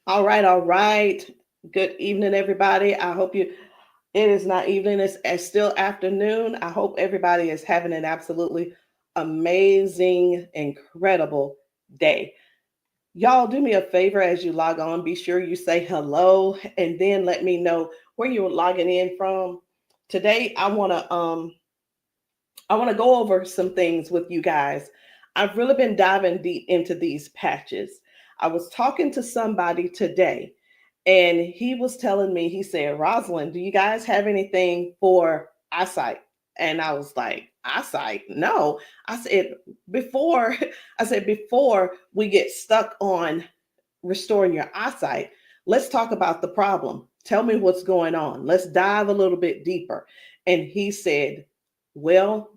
All right, all right. Good evening, everybody. I hope it is not evening, it's still afternoon. I hope everybody is having an absolutely amazing, incredible day. Y'all, do me a favor as you log on. Be sure you say hello and then let me know where you're logging in from. Today, I want to go over some things with you guys. I've really been diving deep into these patches. I was talking to somebody today, and he was telling me, he said, Rosalind, do you guys have anything for eyesight? And I was like, eyesight? No. I said, before, before we get stuck on restoring your eyesight, let's talk about the problem. Tell me what's going on. Let's dive a little bit deeper. And he said, well,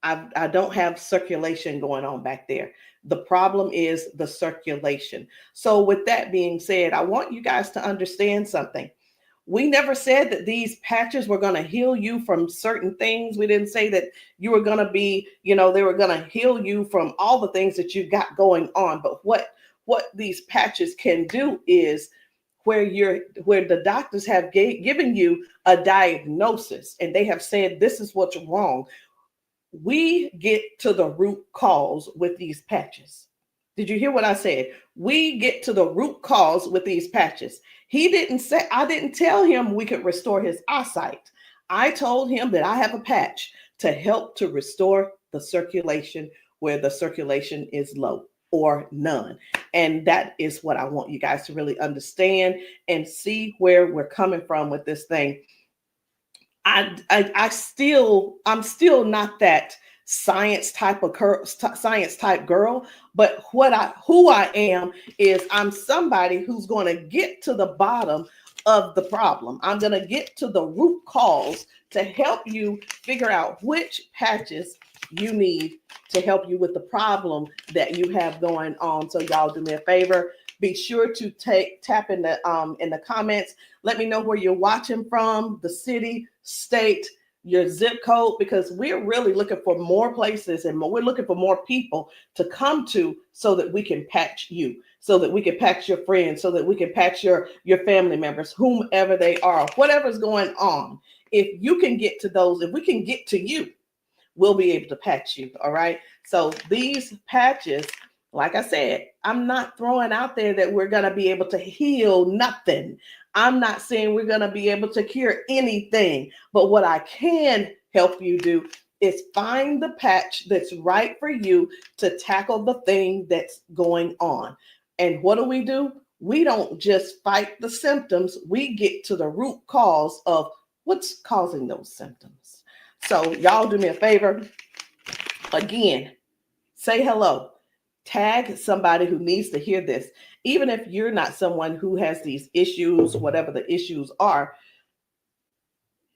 I don't have circulation going on back there. The problem is the circulation. So, with that being said, I want you guys to understand something. We never said that these patches were going to heal you from certain things. We didn't say that you were going to be, they were going to heal you from all the things that you got going on. But what these patches can do is where the doctors have given you a diagnosis and they have said this is what's wrong, we get to the root cause with these patches. Did you hear what I said? We get to the root cause with these patches. I didn't tell him we could restore his eyesight. I told him that I have a patch to help to restore the circulation where the circulation is low or none. And that is what I want you guys to really understand and see where we're coming from with this thing. I'm still not that science type girl, but who I am is I'm somebody who's going to get to the bottom of the problem. I'm going to get to the root cause to help you figure out which patches you need to help you with the problem that you have going on. So y'all do me a favor. Be sure to tap in the comments. Let me know where you're watching from, the city, state, your zip code, because we're really looking for more places and we're looking for more people to come to so that we can patch you, so that we can patch your friends, so that we can patch your family members, whomever they are, whatever's going on. If you can get to those, if we can get to you, we'll be able to patch you. All right. So these patches, like I said, I'm not throwing out there that we're going to be able to heal nothing. I'm not saying we're going to be able to cure anything. But what I can help you do is find the patch that's right for you to tackle the thing that's going on. And what do? We don't just fight the symptoms. We get to the root cause of what's causing those symptoms. So y'all do me a favor. Again, say hello. Tag somebody who needs to hear this. Even if you're not someone who has these issues, whatever the issues are,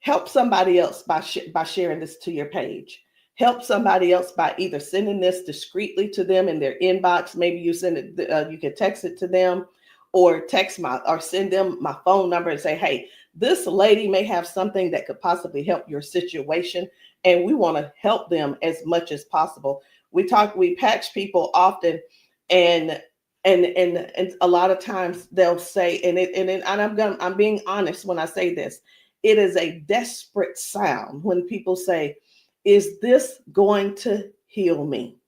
help somebody else by sharing this to your page. Help somebody else by either sending this discreetly to them in their inbox. Maybe you send it, you can text it to them, or send them my phone number and say, hey, this lady may have something that could possibly help your situation, and we want to help them as much as possible. We patch people often, and a lot of times they'll say, I'm being honest when I say this, it is a desperate sound when people say, is this going to heal me?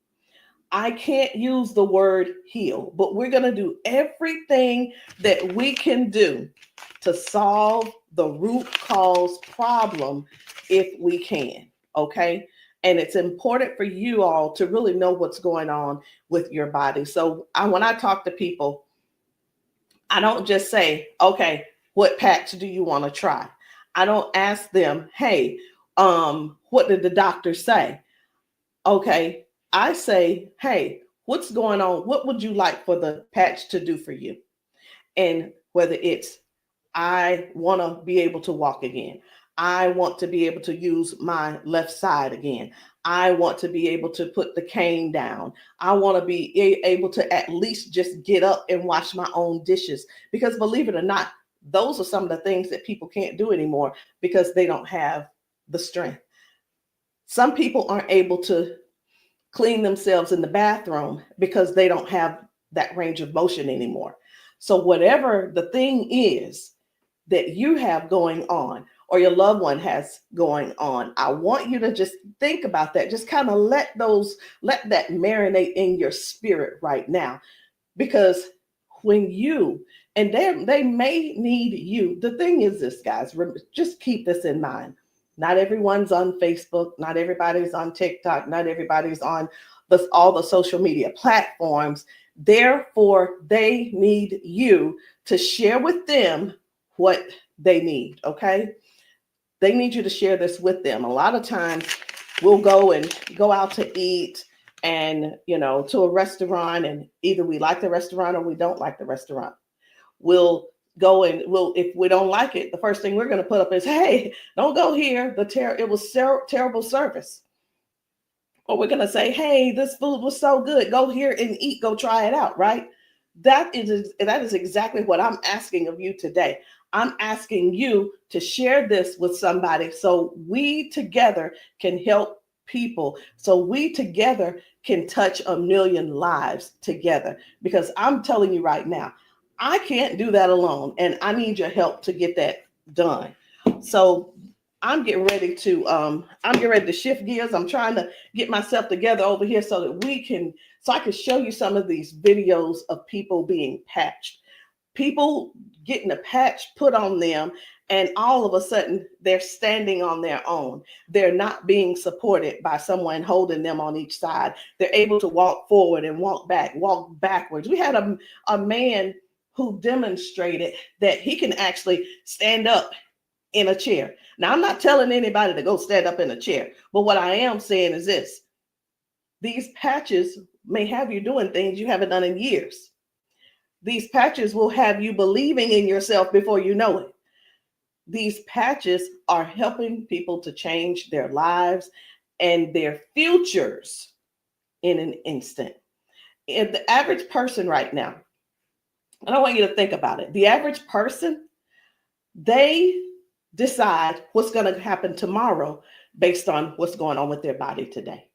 I can't use the word heal, but we're going to do everything that we can do to solve the root cause problem if we can. Okay. And it's important for you all to really know what's going on with your body. So when I talk to people, I don't just say, okay, what patch do you want to try? I don't ask them, hey, what did the doctor say? Okay, I say, hey, what's going on? What would you like for the patch to do for you? And whether it's, I want to be able to walk again. I want to be able to use my left side again. I want to be able to put the cane down. I want to be able to at least just get up and wash my own dishes. Because believe it or not, those are some of the things that people can't do anymore because they don't have the strength. Some people aren't able to clean themselves in the bathroom because they don't have that range of motion anymore. So whatever the thing is that you have going on or your loved one has going on, I want you to just think about that. Just kind of let that marinate in your spirit right now. Because when you, and they may need you. The thing is this, guys, just keep this in mind. Not everyone's on Facebook. Not everybody's on TikTok. Not everybody's on all the social media platforms. Therefore, they need you to share with them what they need, okay? They need you to share this with them. A lot of times we'll go out to eat and, to a restaurant, and either we like the restaurant or we don't like the restaurant. We'll go and if we don't like it, the first thing we're going to put up is, hey, don't go here. It was terrible service. Or we're going to say, hey, this food was so good. Go here and eat. Go try it out, right? That is exactly what I'm asking of you today. I'm asking you to share this with somebody so we together can help people, so we together can touch 1 million lives together. Because I'm telling you right now, I can't do that alone, and I need your help to get that done. So I'm getting ready to shift gears. I'm trying to get myself together over here so that I can show you some of these videos of people being patched, people getting a patch put on them, and all of a sudden they're standing on their own. They're not being supported by someone holding them on each side. They're able to walk forward and walk backwards. We had a man who demonstrated that he can actually stand up in a chair. Now, I'm not telling anybody to go stand up in a chair, but what I am saying is this: these patches may have you doing things you haven't done in years. These patches will have you believing in yourself before you know it. These patches are helping people to change their lives and their futures in an instant. And the average person right now, and I want you to think about it. The average person, they decide what's going to happen tomorrow based on what's going on with their body today.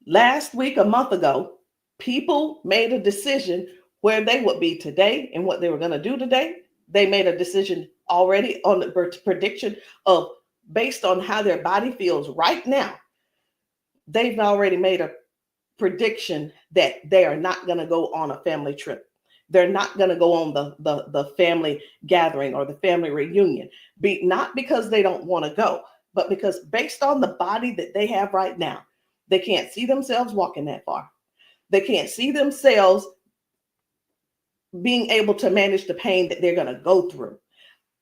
Last week, a month ago, people made a decision where they would be today and what they were going to do today. They made a decision already on the prediction of based on how their body feels right now. They've already made a prediction that they are not going to go on a family trip. They're not going to go on the family gathering or the family reunion. Not because they don't want to go, but because based on the body that they have right now, they can't see themselves walking that far. They can't see themselves being able to manage the pain that they're going to go through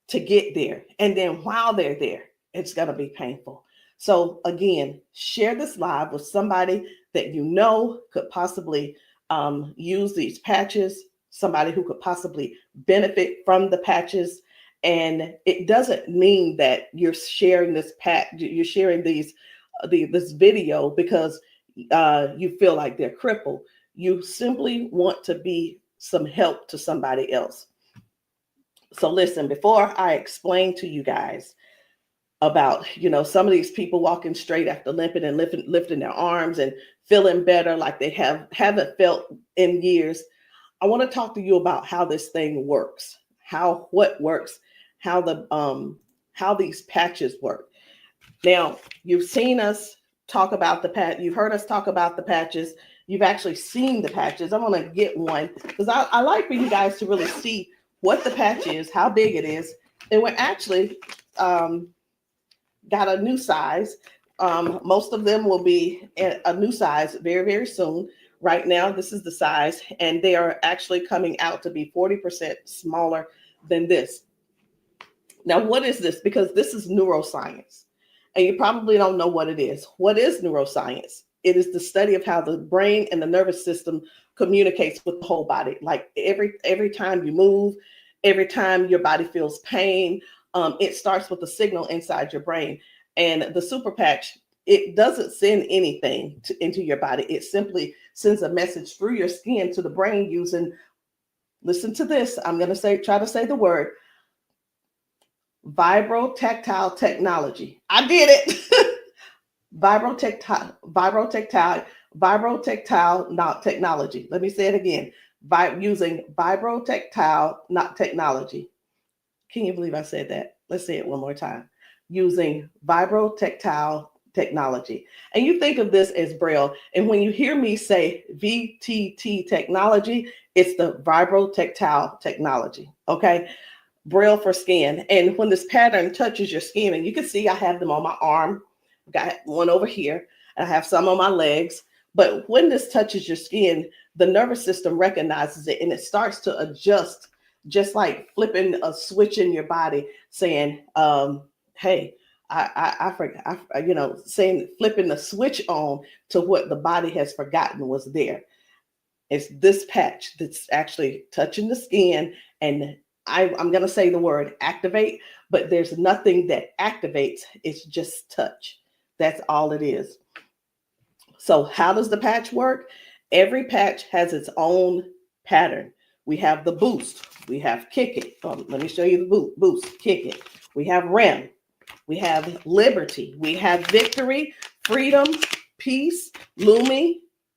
to get there. And then while they're there, it's going to be painful. So again, share this live with somebody that you know could possibly use these patches, somebody who could possibly benefit from the patches. And it doesn't mean that you're sharing this you're sharing this video because you feel like they're crippled. You simply want to be some help to somebody else. So listen, before I explain to you guys about, some of these people walking straight after limping and lifting their arms and feeling better like they haven't felt in years, I want to talk to you about how this thing works, what works, how these patches work. Now, you've seen us talk about you've heard us talk about the patches. You've actually seen the patches. I'm going to get one because I like for you guys to really see what the patch is, how big it is. And we're actually got a new size. Most of them will be a new size very, very soon. Right now, this is the size, and they are actually coming out to be 40% smaller than this. Now, what is this? Because this is neuroscience, and you probably don't know what it is. What is neuroscience? It is the study of how the brain and the nervous system communicates with the whole body. Like every time you move, every time your body feels pain, it starts with a signal inside your brain. And the super patch, it doesn't send anything into your body. It simply sends a message through your skin to the brain using, listen to this, I'm going to try to say the word, vibrotactile technology. I did it. Vibrotactile technology. Let me say it again. using vibrotactile, not technology. Can you believe I said that? Let's say it one more time. Using vibrotactile technology. And you think of this as Braille. And when you hear me say VTT technology, it's the vibrotactile technology. Okay. Braille for skin. And when this pattern touches your skin, and you can see I have them on my arm, got one over here, and I have some on my legs. But when this touches your skin, the nervous system recognizes it and it starts to adjust, just like flipping a switch in your body, saying, hey, I forgot, saying, flipping the switch on to what the body has forgotten was there. It's this patch that's actually touching the skin, and I'm going to say the word activate, but there's nothing that activates. It's just touch. That's all it is. So how does the patch work? Every patch has its own pattern. We have the boost. We have kick it. Let me show you the boost, kick it. We have REM. We have liberty. We have victory, freedom, peace, Lumi.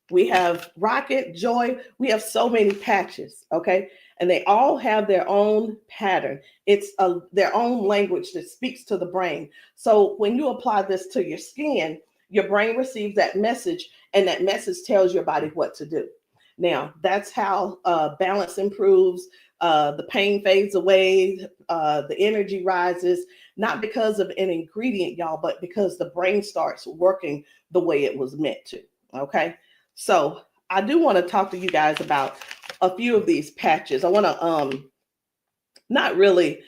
We have rocket, joy. We have so many patches, okay? And they all have their own pattern. It's their own language that speaks to the brain. So when you apply this to your skin, your brain receives that message, and that message tells your body what to do. Now, that's how balance improves, the pain fades away, the energy rises, not because of an ingredient, y'all, but because the brain starts working the way it was meant to, okay? So I do want to talk to you guys about a few of these patches. I want to not really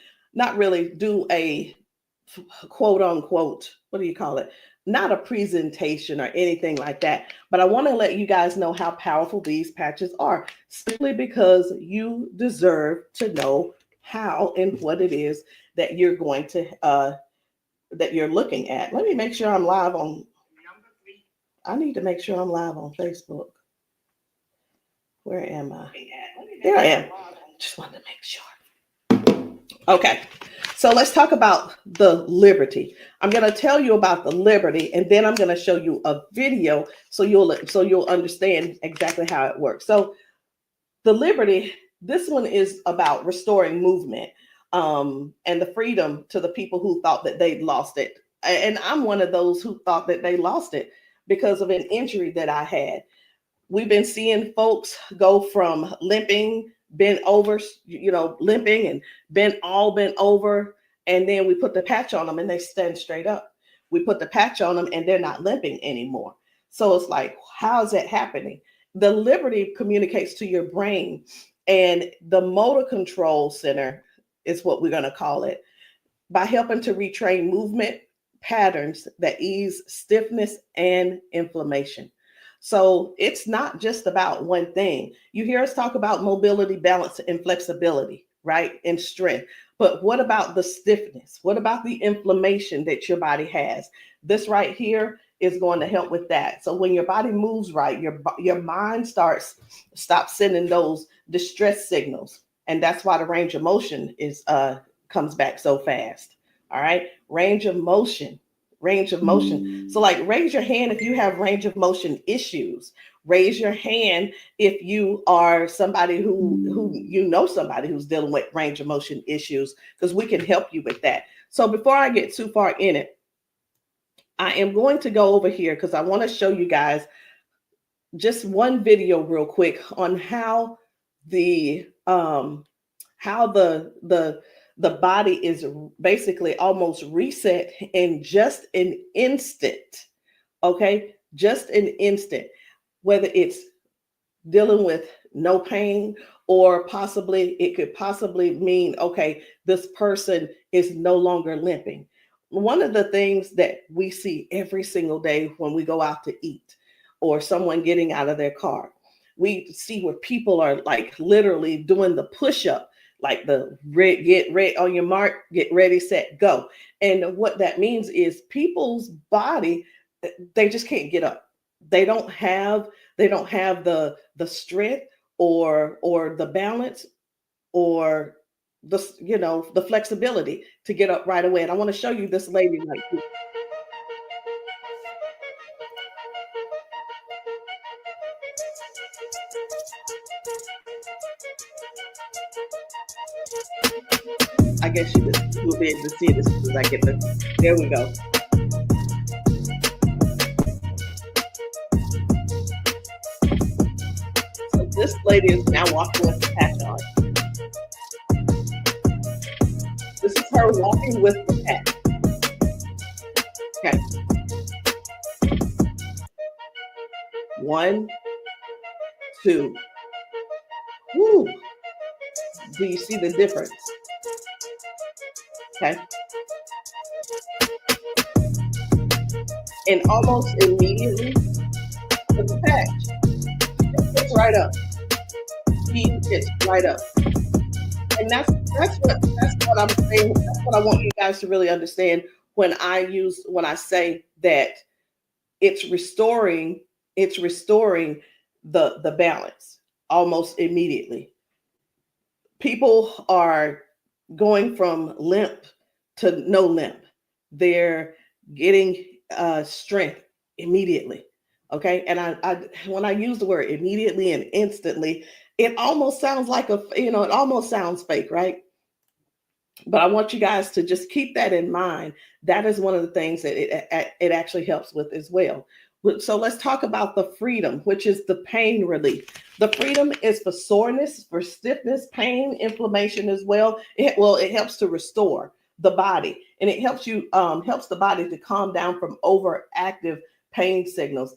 do a quote unquote, what do you call it? Not a presentation or anything like that, but I want to let you guys know how powerful these patches are, simply because you deserve to know how and what it is that you're going to that you're looking at. Let me make sure I'm live on. I need to make sure I'm live on Facebook. Where am I? There I am. Just wanted to make sure. Okay. So let's talk about the liberty. I'm going to tell you about the liberty, and then I'm going to show you a video so you'll understand exactly how it works. So the liberty, this one is about restoring movement and the freedom to the people who thought that they'd lost it. And I'm one of those who thought that they lost it because of an injury that I had. We've been seeing folks go from limping, bent over, limping and bent over. And then we put the patch on them and they stand straight up. We put the patch on them and they're not limping anymore. So it's like, how is that happening? The liberty communicates to your brain, and the motor control center is what we're going to call it, by helping to retrain movement patterns that ease stiffness and inflammation. So it's not just about one thing. You hear us talk about mobility, balance, and flexibility, right? And strength. But what about the stiffness? What about the inflammation that your body has? This right here is going to help with that. So when your body moves right, your mind stops sending those distress signals. And that's why the range of motion comes back so fast. All right. Range of motion. So like, raise your hand if you have range of motion issues. Raise your hand if you are somebody somebody who's dealing with range of motion issues, because we can help you with that. So before I get too far in it, I am going to go over here because I want to show you guys just one video real quick on how the body is basically almost reset in just an instant. Okay, just an instant. Whether it's dealing with no pain, or it could possibly mean, okay, this person is no longer limping. One of the things that we see every single day when we go out to eat, or someone getting out of their car, we see where people are like literally doing the push-up, like the get ready on your mark, get ready, set, go. And what that means is people's body, they just can't get up. They don't have the strength or the balance or the flexibility to get up right away. And I want to show you this lady right here. I guess you will be able to see it as soon as I get the. There we go. So this lady is now walking with the patch on. This is her walking with the patch. Okay. 1, 2. Woo. Do you see the difference? Okay. And almost immediately, with the patch, it gets right up. He gets right up. And that's what I'm saying. That's what I want you guys to really understand when I say that it's restoring the balance almost immediately. People are going from limp to no limp. They're getting strength immediately. Okay. And I when I use the word immediately and instantly, it almost sounds like it almost sounds fake, right? But I want you guys to just keep that in mind. That is one of the things that it actually helps with as well. So let's talk about the freedom, which is the pain relief. The freedom is for soreness, for stiffness, pain, inflammation as well. It helps to restore the body, and it helps the body to calm down from overactive pain signals.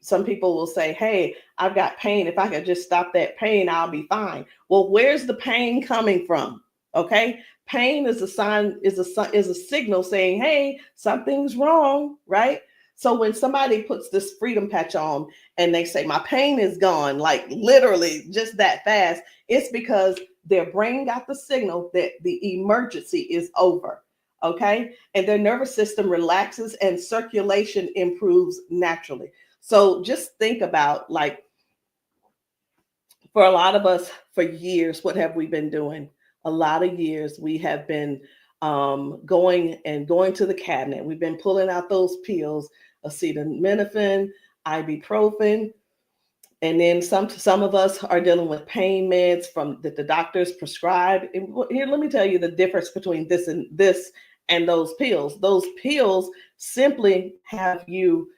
Some people will say, "Hey, I've got pain. If I could just stop that pain, I'll be fine." Well, where's the pain coming from? Okay, pain is a sign, is a signal saying, "Hey, something's wrong," right? So when somebody puts this freedom patch on and they say, "My pain is gone," like literally just that fast, it's because their brain got the signal that the emergency is over. Okay, and their nervous system relaxes and circulation improves naturally. So just think about, like, for a lot of us, for years, what have we been doing? A lot of years we have been going to the cabinet. We've been pulling out those pills, acetaminophen, ibuprofen, and then some of us are dealing with pain meds from that the doctors prescribe. And here, let me tell you the difference between this and those pills. Those pills simply have you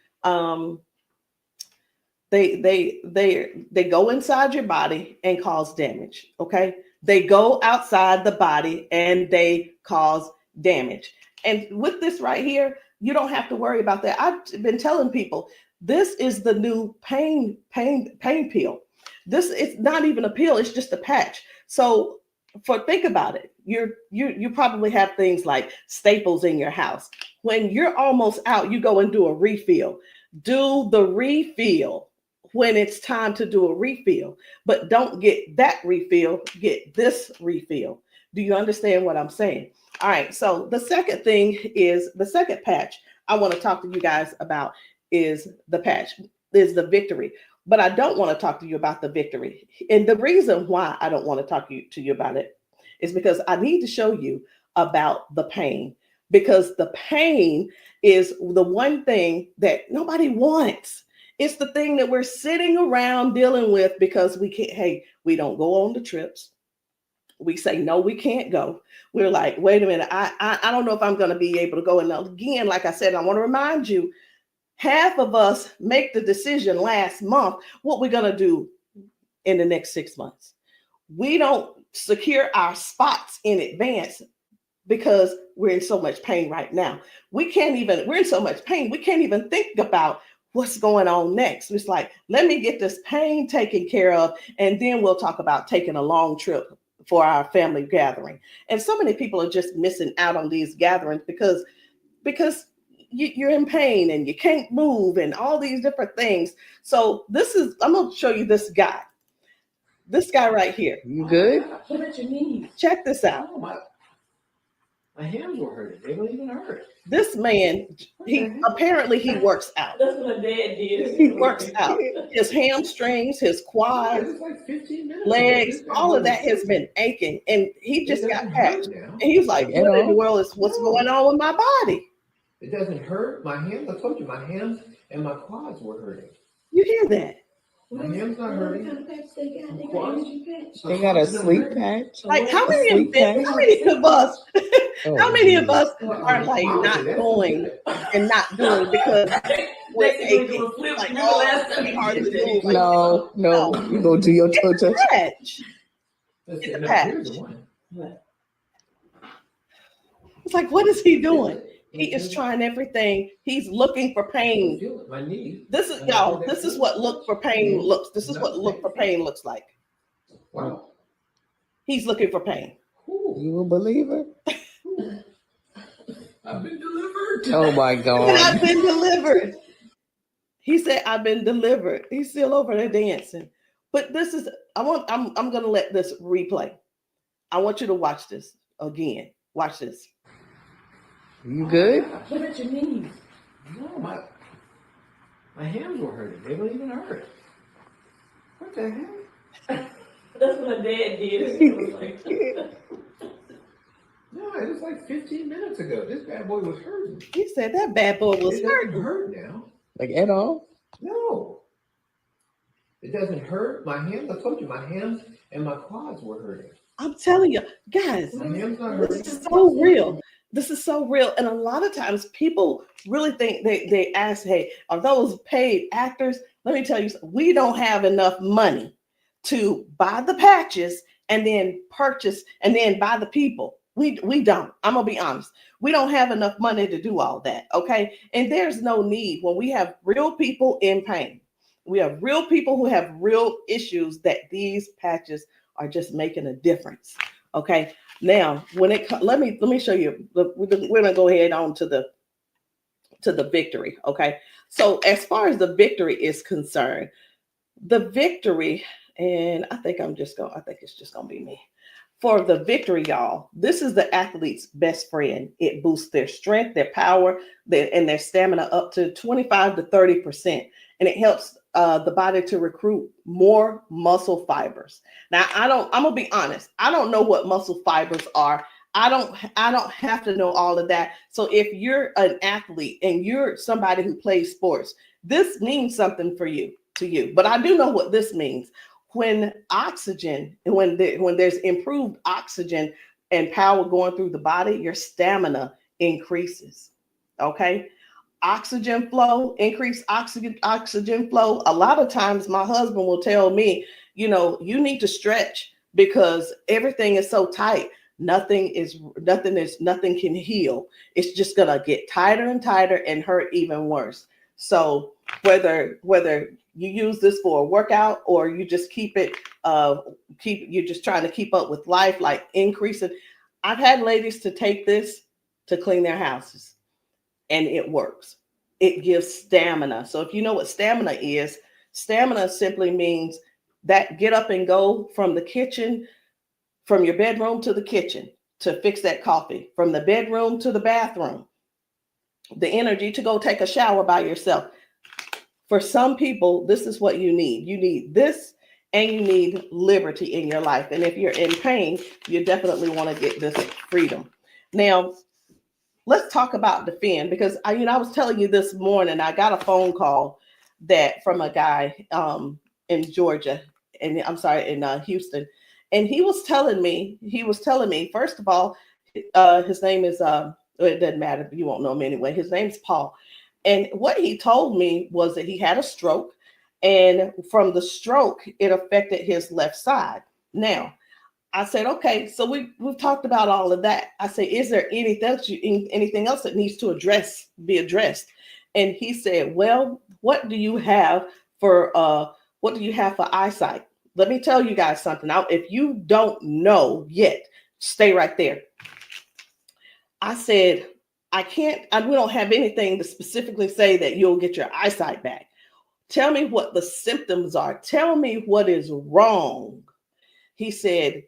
they go inside your body and cause damage. Okay, they go outside the body and they cause damage. And with this right here, you don't have to worry about that. I've been telling people this is the new pain pill. This is not even a pill; it's just a patch. So, think about it. You probably have things like staples in your house. When you're almost out, you go and do a refill. Do the refill when it's time to do a refill, but don't get that refill, get this refill. Do you understand what I'm saying? All right, so the second patch I want to talk to you guys about is the victory. But I don't want to talk to you about the victory. And the reason why I don't want to talk to you about it is because I need to show you about the pain, because the pain is the one thing that nobody wants. It's the thing that we're sitting around dealing with because we don't go on the trips. We say, no, we can't go. We're like, wait a minute, I don't know if I'm going to be able to go. And again, like I said, I want to remind you, half of us make the decision last month what we're going to do in the next 6 months. We don't secure our spots in advance because we're in so much pain right now. We're in so much pain, we can't even think about what's going on next. It's like, let me get this pain taken care of, and then we'll talk about taking a long trip for our family gathering. And so many people are just missing out on these gatherings because you're in pain and you can't move and all these different things. So I'm going to show you this guy right here. You good? What about your knees? Check this out. Oh, my hands were hurting. They don't even hurt. This man, he works out. That's what my dad did. He works out. His hamstrings, his quads, like 15 minutes legs, all of that has been aching. And he just got patched. And he was like, what in the world is what's going on with my body? It doesn't hurt. My hands, I told you, my hands and my quads were hurting. You hear that? My hand's not hurting. What kind of patch they got? They got Quads? energy patch. They got a sleep patch. Like how A many sleep patch. of us Oh, how many of us Well, are like not that's going good. and not doing because we're Next thing aching? you flip, Like, remember last it's time be you hard did to that? move. Like, No, you go do your toe touch. patch. Let's It's see, a no, patch. here's the one. It's like, what is he doing? Feel it. He is trying everything. He's looking for pain. Feel it. My knee. This is y'all. This is what look for pain looks. This is what look for pain looks like. Wow. He's looking for pain. You a believer? I've been delivered. Oh my And God. I've been delivered. He said, "I've been delivered." He's still over there dancing. But this is. I'm gonna let this replay. I want you to watch this again. Watch this. You good? What about your knees? No, my hands were hurting. They don't even hurt. What the heck? That's what my dad did. It was like, No, it was like 15 minutes ago. This bad boy was hurting. He said that bad boy was It doesn't hurting. hurt now. Like at all? No. It doesn't hurt. My hands, I told you, my hands and my quads were hurting. I'm telling you, guys, My hands not hurting. this is so real. This is so real. And a lot of times people really think they ask, hey, are those paid actors? Let me tell you, we don't have enough money to buy the patches and then purchase and then buy the people. We don't. I'm gonna be honest. We don't have enough money to do all that. Okay. And there's no need when we have real people in pain. We have real people who have real issues that these patches are just making a difference. Okay. Now, when it let me show you. We're gonna go ahead on to the victory. Okay. So as far as the victory is concerned, the victory, and I think it's just gonna be me. For the victory, y'all, this is the athlete's best friend. It boosts their strength, their power, and their stamina up to 25 to 30%. And it helps the body to recruit more muscle fibers. Now, I'm gonna be honest. I don't know what muscle fibers are. I don't have to know all of that. So if you're an athlete and you're somebody who plays sports, this means something to you. But I do know what this means. When there's improved oxygen and power going through the body, your stamina increases. Okay. Oxygen flow, increased oxygen flow. A lot of times my husband will tell me, you need to stretch because everything is so tight. Nothing can heal. It's just gonna get tighter and tighter and hurt even worse. So whether you use this for a workout or you just you're just trying to keep up with life, like increasing. I've had ladies to take this to clean their houses and it works. It gives stamina. So if you know what stamina simply means that get up and go from the kitchen, from your bedroom to the kitchen to fix that coffee, from the bedroom to the bathroom, the energy to go take a shower by yourself. For some people, this is what you need. You need this and you need liberty in your life. And if you're in pain, you definitely want to get this freedom. Now, let's talk about defend because I was telling you this morning, I got a phone call from a guy in Georgia, and I'm sorry, in Houston. And he was telling me, first of all, his name is, it doesn't matter, you won't know him anyway. His name's Paul. And what he told me was that he had a stroke, and from the stroke, it affected his left side. Now, I said, okay, so we've talked about all of that. I said, is there anything else that needs to be addressed? And he said, well, what do you have for eyesight? Let me tell you guys something. Now, if you don't know yet, stay right there. I said, we don't have anything to specifically say that you'll get your eyesight back. Tell me what the symptoms are. Tell me what is wrong. He said,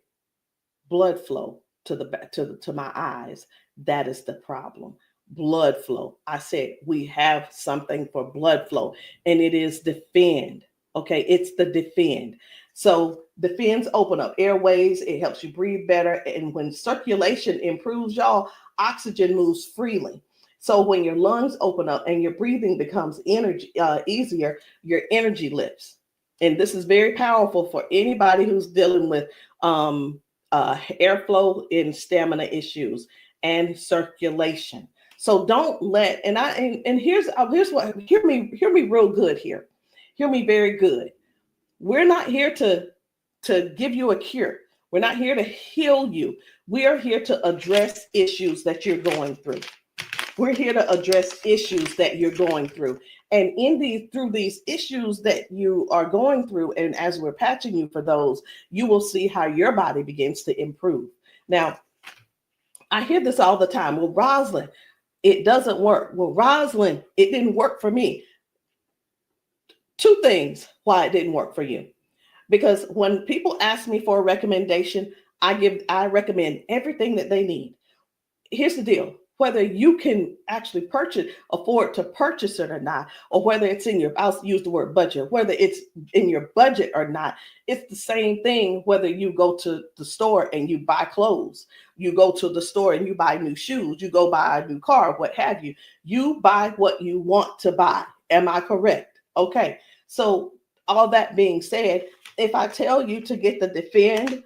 blood flow to my eyes. That is the problem. Blood flow. I said, we have something for blood flow, and it is defend. Okay, it's the defend. So defends open up airways. It helps you breathe better. And when circulation improves, y'all, oxygen moves freely. So when your lungs open up and your breathing becomes easier, your energy lifts. and this is very powerful for anybody who's dealing with airflow and stamina issues and circulation. So don't let, and here's what, hear me real good here. Hear me very good. We're not here to give you a cure. We're not here to heal you. We are here to address issues that you're going through. We're here to address issues that you're going through. And through these issues that you are going through, and as we're patching you for those, you will see how your body begins to improve. Now, I hear this all the time. Well, Rosalind, it doesn't work. Well, Rosalind, it didn't work for me. Two things why it didn't work for you. Because when people ask me for a recommendation, I recommend everything that they need. Here's the deal. Whether you can actually afford to purchase it or not, or whether it's I'll use the word budget, whether it's in your budget or not, it's the same thing whether you go to the store and you buy clothes, you go to the store and you buy new shoes, you go buy a new car, what have you. You buy what you want to buy. Am I correct? Okay. So all that being said, if I tell you to get the Defend,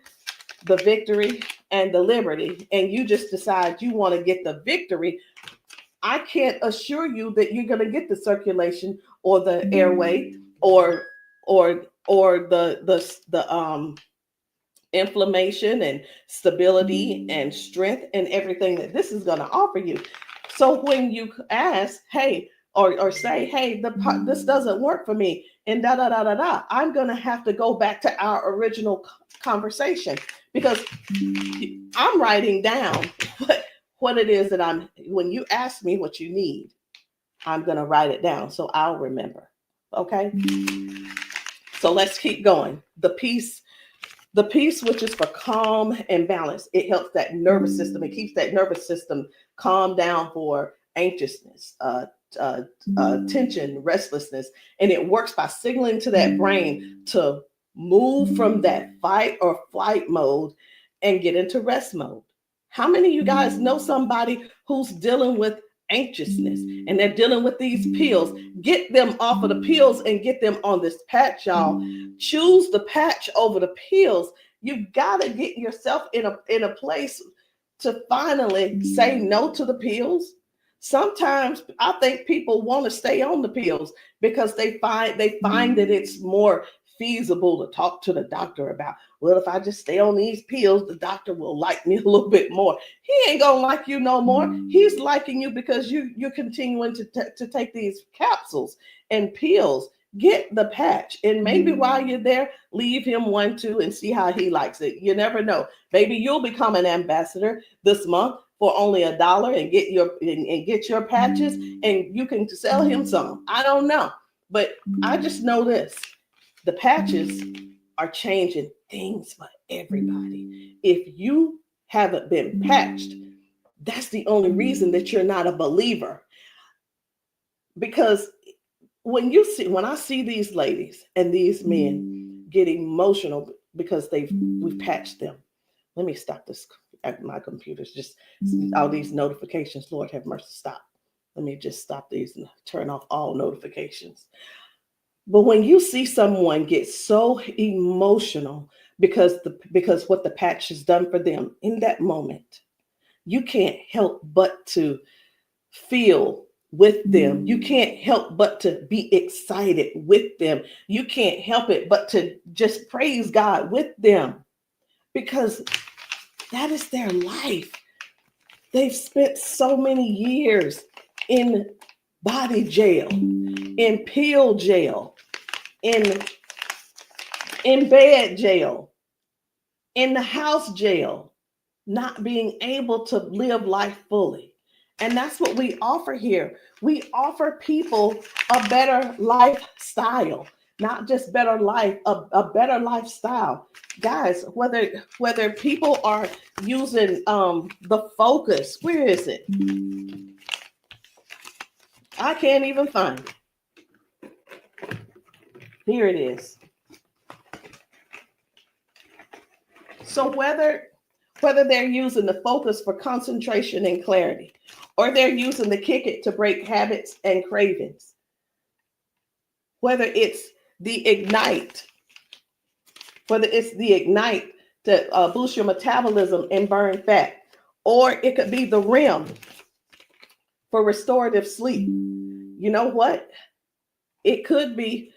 the Victory, and the Liberty, and you just decide you want to get the Victory, I can't assure you that you're going to get the circulation or the airway or the inflammation and stability and strength and everything that this is going to offer you. So when you ask, hey, or say, hey, this doesn't work for me, and I'm going to have to go back to our original conversation, because I'm writing down what it is that when you ask me what you need, I'm going to write it down so I'll remember. Okay. So let's keep going. The peace, which is for calm and balance. It helps that nervous system. It keeps that nervous system calm down for anxiousness, tension, restlessness. And it works by signaling to that brain to move from that fight or flight mode and get into rest mode. How many of you guys know somebody who's dealing with anxiousness and they're dealing with these pills? Get them off of the pills and get them on this patch, y'all. Choose the patch over the pills. You got to get yourself in a place to finally say no to the pills. Sometimes I think people want to stay on the pills because they find that it's more feasible to talk to the doctor about, well, if I just stay on these pills, the doctor will like me a little bit more. He ain't gonna like you no more. He's liking you because you're continuing to take these capsules and pills. Get the patch, and maybe while you're there, leave him one too and see how he likes it. You never know. Maybe you'll become an ambassador this month for only $1 and get your patches, and you can sell him some. I don't know, but I just know this. The patches are changing things for everybody. If you haven't been patched, that's the only reason that you're not a believer. Because when I see these ladies and these men get emotional because we've patched them. Let me stop this. My computer's just all these notifications. Lord have mercy, stop. Let me just stop these and turn off all notifications. But when you see someone get so emotional because what the patch has done for them in that moment, you can't help but to feel with them. You can't help but to be excited with them. You can't help it but to just praise God with them, because that is their life. They've spent so many years in body jail, in pill jail, in bed jail, in the house jail, not being able to live life fully. And that's what we offer here. We offer people a better lifestyle, not just better life, a better lifestyle. Guys, whether people are using the Focus, where is it? I can't even find it. Here it is. So whether they're using the Focus for concentration and clarity, or they're using the Kick It to break habits and cravings, whether it's the ignite, it's the ignite to boost your metabolism and burn fat, or it could be the REM for restorative sleep. You know what? It could be.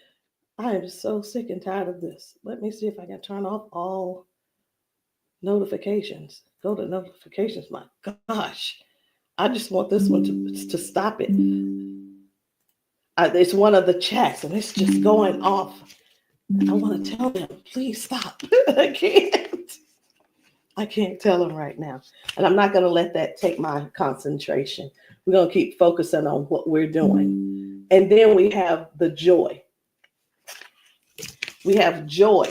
I am so sick and tired of this. Let me see if I can turn off all notifications. Go to notifications. My gosh, I just want this one to stop it. It's one of the chats, and it's just going off. I want to tell them, please stop. I can't tell them right now. And I'm not going to let that take my concentration. We're going to keep focusing on what we're doing. And then we have the joy. We have joy,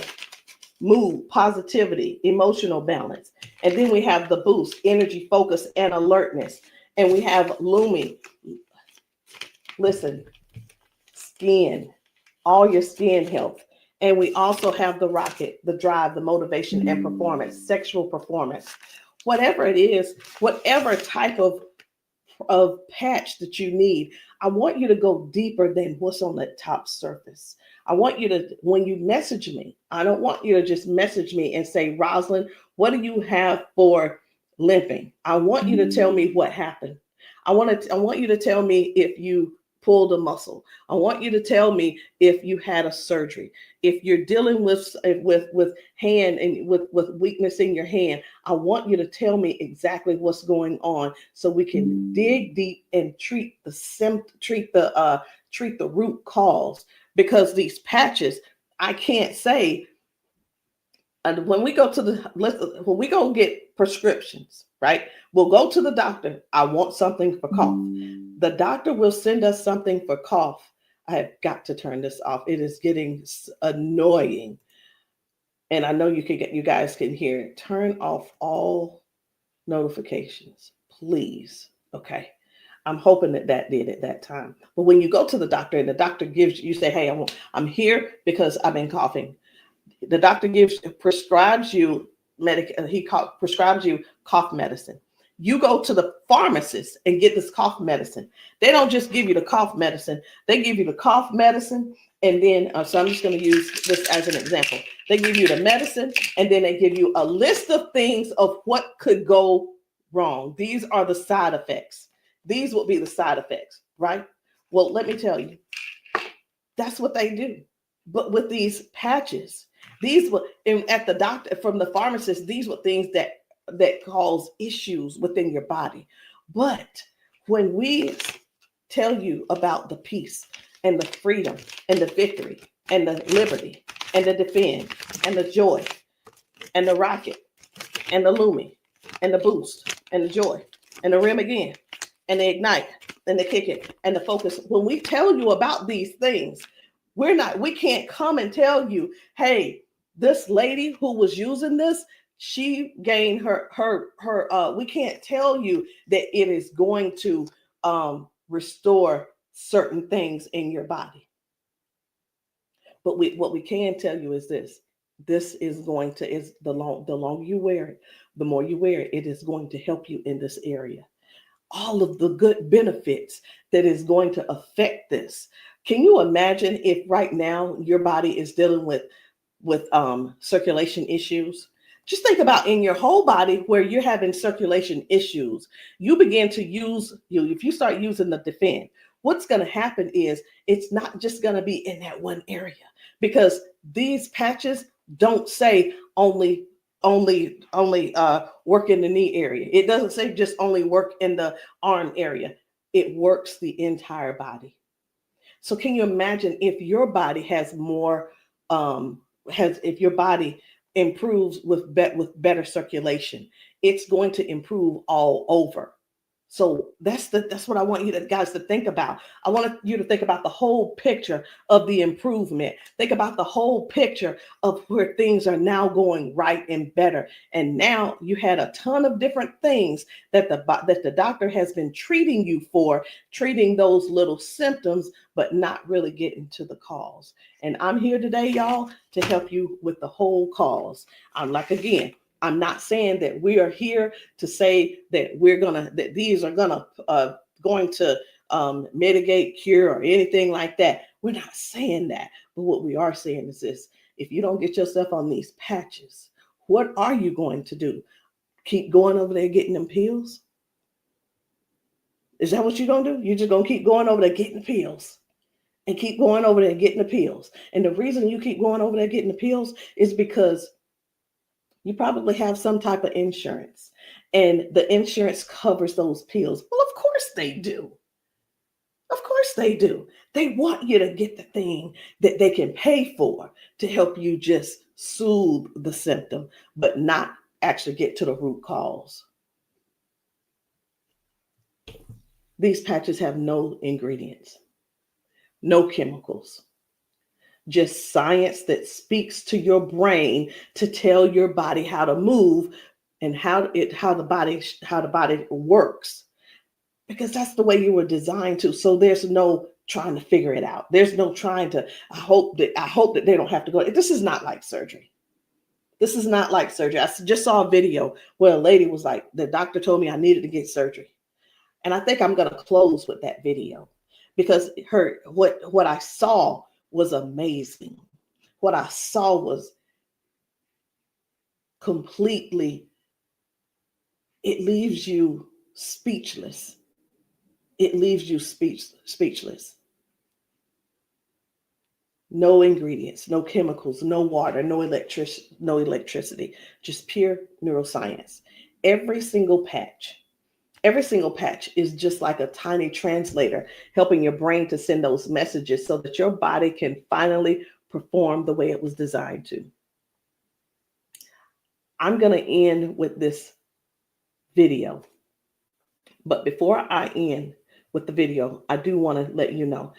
mood, positivity, emotional balance. And then we have the boost, energy, focus, and alertness. And we have Lumi. Listen, skin, all your skin health. And we also have the rocket, the drive, the motivation and performance, sexual performance. Whatever it is, whatever type of patch that you need, I want you to go deeper than what's on the top surface. I want you to, when you message me, I don't want you to just message me and say, Rosalind, what do you have for limping? I want you to tell me what happened. I want you to tell me if you pulled a muscle. I want you to tell me if you had a surgery. If you're dealing with hand and with weakness in your hand, I want you to tell me exactly what's going on so we can dig deep and treat the root cause. Because these patches, I can't say. And when we go get prescriptions, right? We'll go to the doctor. I want something for cough. The doctor will send us something for cough. I have got to turn this off. It is getting annoying. And I know you guys can hear it. Turn off all notifications, please. Okay. I'm hoping that did at that time. But when you go to the doctor and the doctor gives you say, hey, I'm here because I've been coughing. The doctor prescribes you prescribes you cough medicine. You go to the pharmacist and get this cough medicine. They don't just give you the cough medicine. They give you the cough medicine. And then, so I'm just going to use this as an example. They give you the medicine and then they give you a list of things of what could go wrong. These are the side effects. These will be the side effects, right? Well, let me tell you, that's what they do. But with these patches, these were at the doctor, from the pharmacist, these were things that cause issues within your body. But when we tell you about the peace and the freedom and the victory and the liberty and the defend and the joy and the rocket and the Lumi and the boost and the joy and the rim again and the ignite and the kick it and the focus, when we tell you about these things, we can't come and tell you, hey, this lady who was using this, she gained we can't tell you that it is going to restore certain things in your body. But what we can tell you is this is going to, the longer you wear it, the more you wear it, it is going to help you in this area. All of the good benefits that is going to affect this. Can you imagine if right now your body is dealing with circulation issues? Just think about in your whole body where you're having circulation issues. You begin to if you start using the defend, what's going to happen is it's not just going to be in that one area, because these patches don't say only work in the knee area. It doesn't say just only work in the arm area. It works the entire body. So can you imagine if your body has more, if your body improves with better circulation, it's going to improve all over. So that's what I want you guys to think about. I want you to think about the whole picture of the improvement. Think about the whole picture of where things are now going right and better. And now you had a ton of different things that the doctor has been treating you for, treating those little symptoms, but not really getting to the cause. And I'm here today, y'all, to help you with the whole cause. I'm not saying that we are here to say that these are going to mitigate, cure, or anything like that. We're not saying that. But what we are saying is this: if you don't get yourself on these patches, what are you going to do? Keep going over there getting them pills? Is that what you're going to do? You're just going to keep going over there getting pills and keep going over there getting the pills. And the reason you keep going over there getting the pills is because you probably have some type of insurance, and the insurance covers those pills. Well, of course they do. Of course they do. They want you to get the thing that they can pay for to help you just soothe the symptom, but not actually get to the root cause. These patches have no ingredients, no chemicals, just science that speaks to your brain to tell your body how to move and how the body works, because that's the way you were designed to. So there's no trying to figure it out. There's no trying to, I hope that they don't have to go. This is not like surgery. This is not like surgery. I just saw a video where a lady was like, the doctor told me I needed to get surgery. And I think I'm going to close with that video, because what I saw was amazing. What I saw was completely, it leaves you speechless. It leaves you speechless. No ingredients, no chemicals, no water, no electricity, just pure neuroscience. Every single patch is just like a tiny translator, helping your brain to send those messages so that your body can finally perform the way it was designed to. I'm going to end with this video. But before I end with the video, I do want to let you know,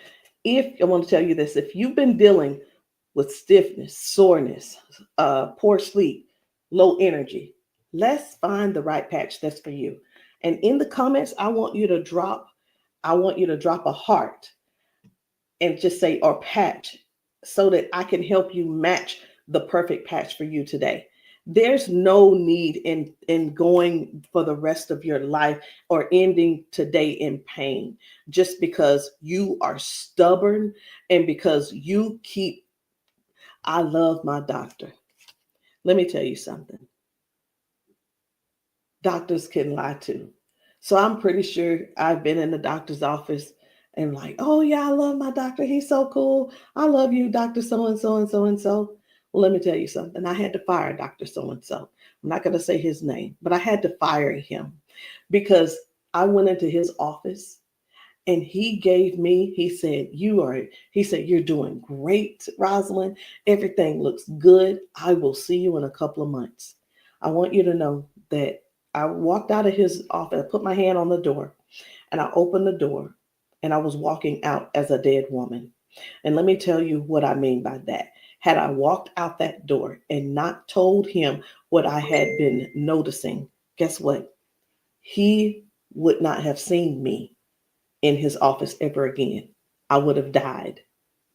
I want to tell you this: if you've been dealing with stiffness, soreness, poor sleep, low energy, let's find the right patch that's for you. And in the comments, I want you to drop a heart and just say, or patch, so that I can help you match the perfect patch for you today. There's no need in going for the rest of your life or ending today in pain just because you are stubborn and because you keep, I love my doctor. Let me tell you something. Doctors can lie too. So I'm pretty sure I've been in the doctor's office and like, oh yeah, I love my doctor. He's so cool. I love you, Dr. So-and-so and so-and-so. Well, let me tell you something. I had to fire Dr. So-and-so. I'm not going to say his name, but I had to fire him because I went into his office and he said, you're doing great, Rosalind. Everything looks good. I will see you in a couple of months. I want you to know that I walked out of his office, I put my hand on the door and I opened the door and I was walking out as a dead woman. And let me tell you what I mean by that. Had I walked out that door and not told him what I had been noticing, guess what? He would not have seen me in his office ever again. I would have died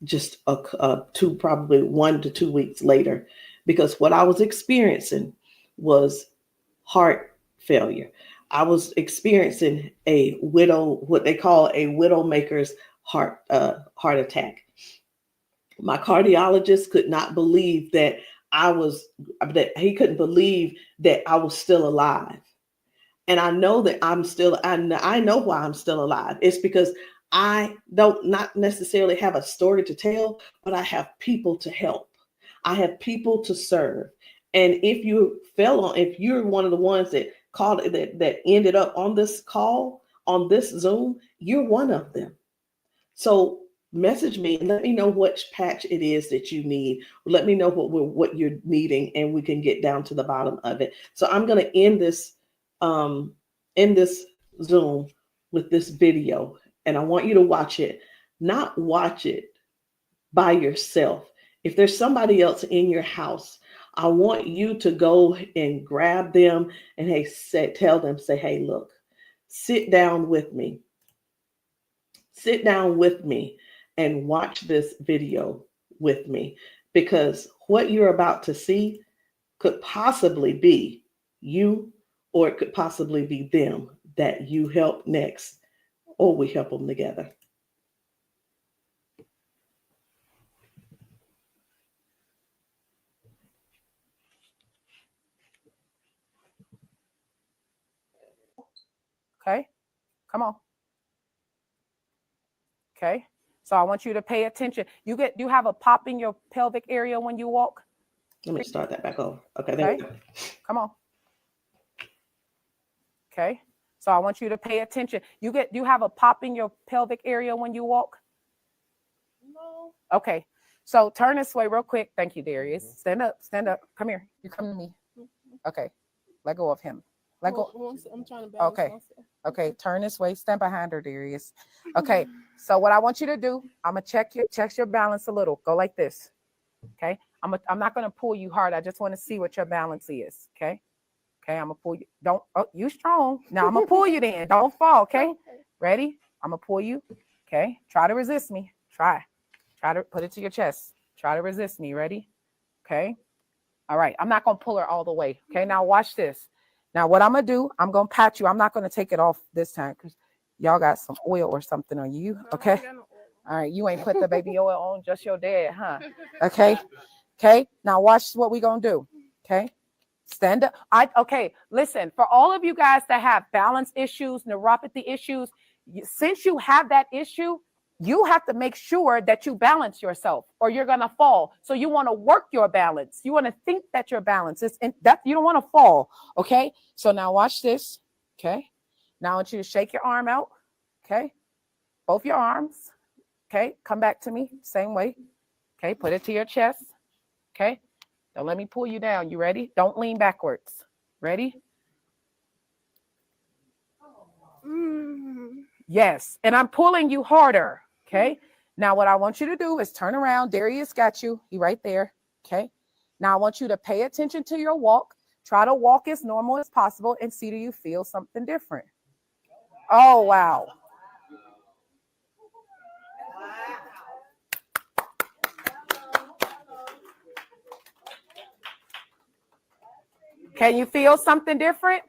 just probably 1 to 2 weeks later, because what I was experiencing was heart failure. I was experiencing what they call a widowmaker's heart attack. My cardiologist could not believe that he couldn't believe that I was still alive. And I know that I know why I'm still alive. It's because I don't not necessarily have a story to tell, but I have people to help. I have people to serve. And if you're one of the ones that called that ended up on this call, on this Zoom, you're one of them. So message me and let me know which patch it is that you need. Let me know what you're needing, and we can get down to the bottom of it. So I'm going to end this Zoom with this video, and I want you to watch it. Not watch it by yourself. If there's somebody else in your house, I want you to go and grab them and tell them, hey, look, sit down with me. Sit down with me and watch this video with me, because what you're about to see could possibly be you, or it could possibly be them that you help next, or we help them together. Okay, come on. Okay, so I want you to pay attention. You have a pop in your pelvic area when you walk. Let me start that back over. Okay, there we go. Come on. Okay, so I want you to pay attention. You have a pop in your pelvic area when you walk. No. Okay, so turn this way real quick. Thank you, Darius. Stand up. Stand up. Come here. You come to me. Okay, let go of him. Let go. I'm trying to balance Okay. myself. Okay, turn this way. Stand behind her, Darius. Okay, so what I want you to do, I'm gonna check your balance a little. Go like this. Okay, I'm not gonna pull you hard. I just want to see what your balance is. Okay. Okay, I'm gonna pull you. You strong. Now I'm gonna pull you then. Don't fall. Okay. Ready? I'm gonna pull you. Okay. Try to resist me. Try to put it to your chest. Try to resist me. Ready? Okay. All right. I'm not gonna pull her all the way. Okay. Now watch this. Now what I'm gonna do, I'm gonna pat you. I'm not gonna take it off this time because y'all got some oil or something on you. Okay. All right. You ain't put the baby oil on, just your dad, huh? Okay. Okay. Now watch what we gonna do. Okay. Stand up. Okay. Listen, for all of you guys that have balance issues, neuropathy issues, since you have that issue, you have to make sure that you balance yourself or you're going to fall. So you want to work your balance. You want to think that your balance is that you don't want to fall. Okay. So now watch this. Okay. Now I want you to shake your arm out. Okay. Both your arms. Okay. Come back to me. Same way. Okay. Put it to your chest. Okay. Don't let me pull you down. You ready? Don't lean backwards. Ready? Yes. And I'm pulling you harder. Okay. Now what I want you to do is turn around. Darius got you. He right there. Okay. Now I want you to pay attention to your walk. Try to walk as normal as possible and see, do you feel something different? Oh, wow. Can you feel something different?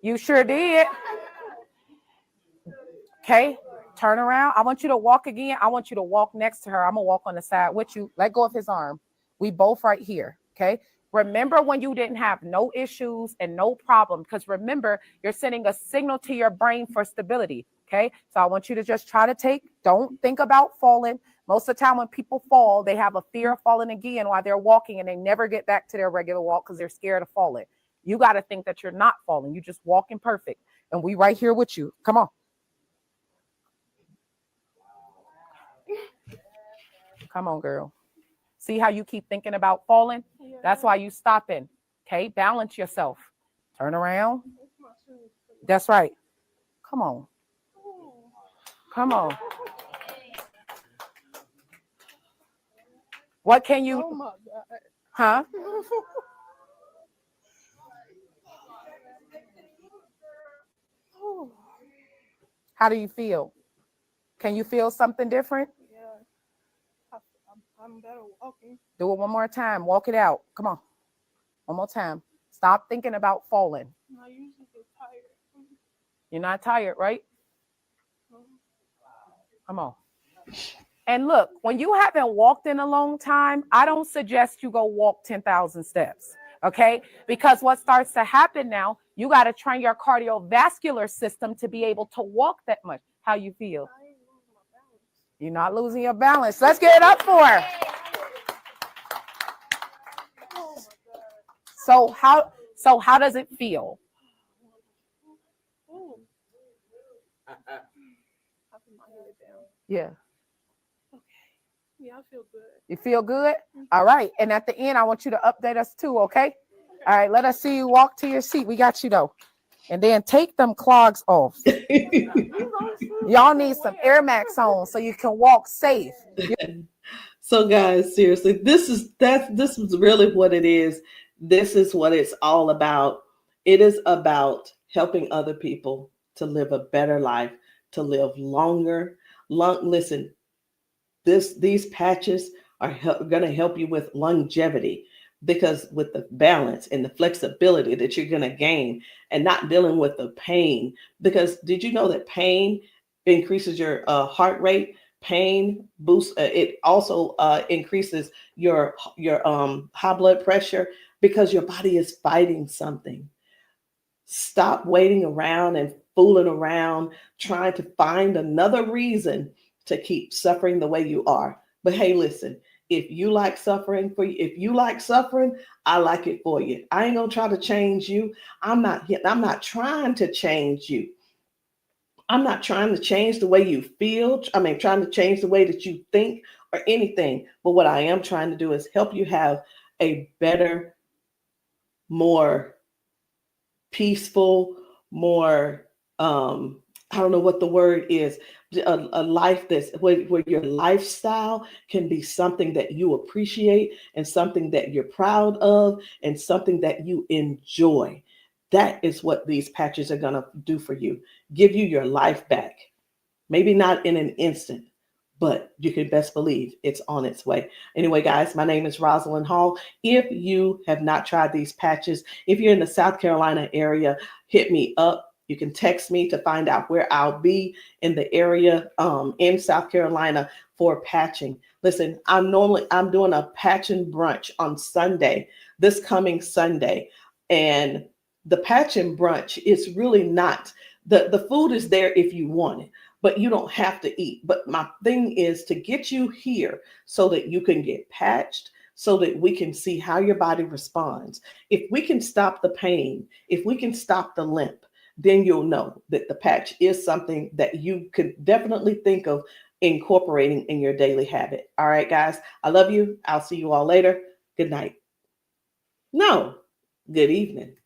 You sure did. Okay, turn around. I want you to walk again. I want you to walk next to her. I'm going to walk on the side with you. Let go of his arm. We both right here. Okay. Remember when you didn't have no issues and no problem, because remember, you're sending a signal to your brain for stability. Okay. So I want you to just try to don't think about falling. Most of the time when people fall, they have a fear of falling again while they're walking and they never get back to their regular walk because they're scared of falling. You got to think that you're not falling. You just walking perfect. And we right here with you. Come on. Come on, girl. See how you keep thinking about falling? Yeah. That's why you stopping. Okay, balance yourself. Turn around. That's right. Come on. Come on. What can you? Oh my God. Huh? How do you feel? Can you feel something different? Yeah. I'm better walking. Do it one more time. Walk it out. Come on. One more time. Stop thinking about falling. I usually get tired. You're not tired, right? Come on. And look, when you haven't walked in a long time, I don't suggest you go walk 10,000 steps. Okay? Because what starts to happen now, you got to train your cardiovascular system to be able to walk that much. How you feel? You're not losing your balance. Let's get it up for her. So how does it feel? Yeah. Okay. Yeah, I feel good. You feel good? All right. And at the end, I want you to update us too, okay? All right, let us see you walk to your seat. We got you though. And then take them clogs off. Y'all need some Air Max on so you can walk safe. So guys, seriously, this is really what it is. This is what it's all about. It is about helping other people to live a better life, to live longer. Listen, these patches are going to help you with longevity, because with the balance and the flexibility that you're going to gain and not dealing with the pain. Because did you know that pain increases your heart rate? Pain boosts. It also increases your high blood pressure because your body is fighting something. Stop waiting around and fooling around trying to find another reason to keep suffering the way you are. But hey, listen, if you like suffering if you like suffering, I like it for you. I ain't gonna try to change you. I'm not trying to change you. I'm not trying to change the way you feel. I mean, trying to change the way that you think or anything. But what I am trying to do is help you have a better, more peaceful, more I don't know what the word is, a life that's where your lifestyle can be something that you appreciate and something that you're proud of and something that you enjoy. That is what these patches are going to do for you. Give you your life back. Maybe not in an instant, but you can best believe it's on its way. Anyway, guys, my name is Rosalind Hall. If you have not tried these patches, if you're in the South Carolina area, hit me up. You can text me to find out where I'll be in the area in South Carolina for patching. Listen, I'm doing a patching brunch on Sunday, this coming Sunday. And the patching brunch is really not, the food is there if you want it, but you don't have to eat. But my thing is to get you here so that you can get patched, so that we can see how your body responds. If we can stop the pain, if we can stop the limp, then you'll know that the patch is something that you could definitely think of incorporating in your daily habit. All right, guys, I love you. I'll see you all later. Good night. No, good evening.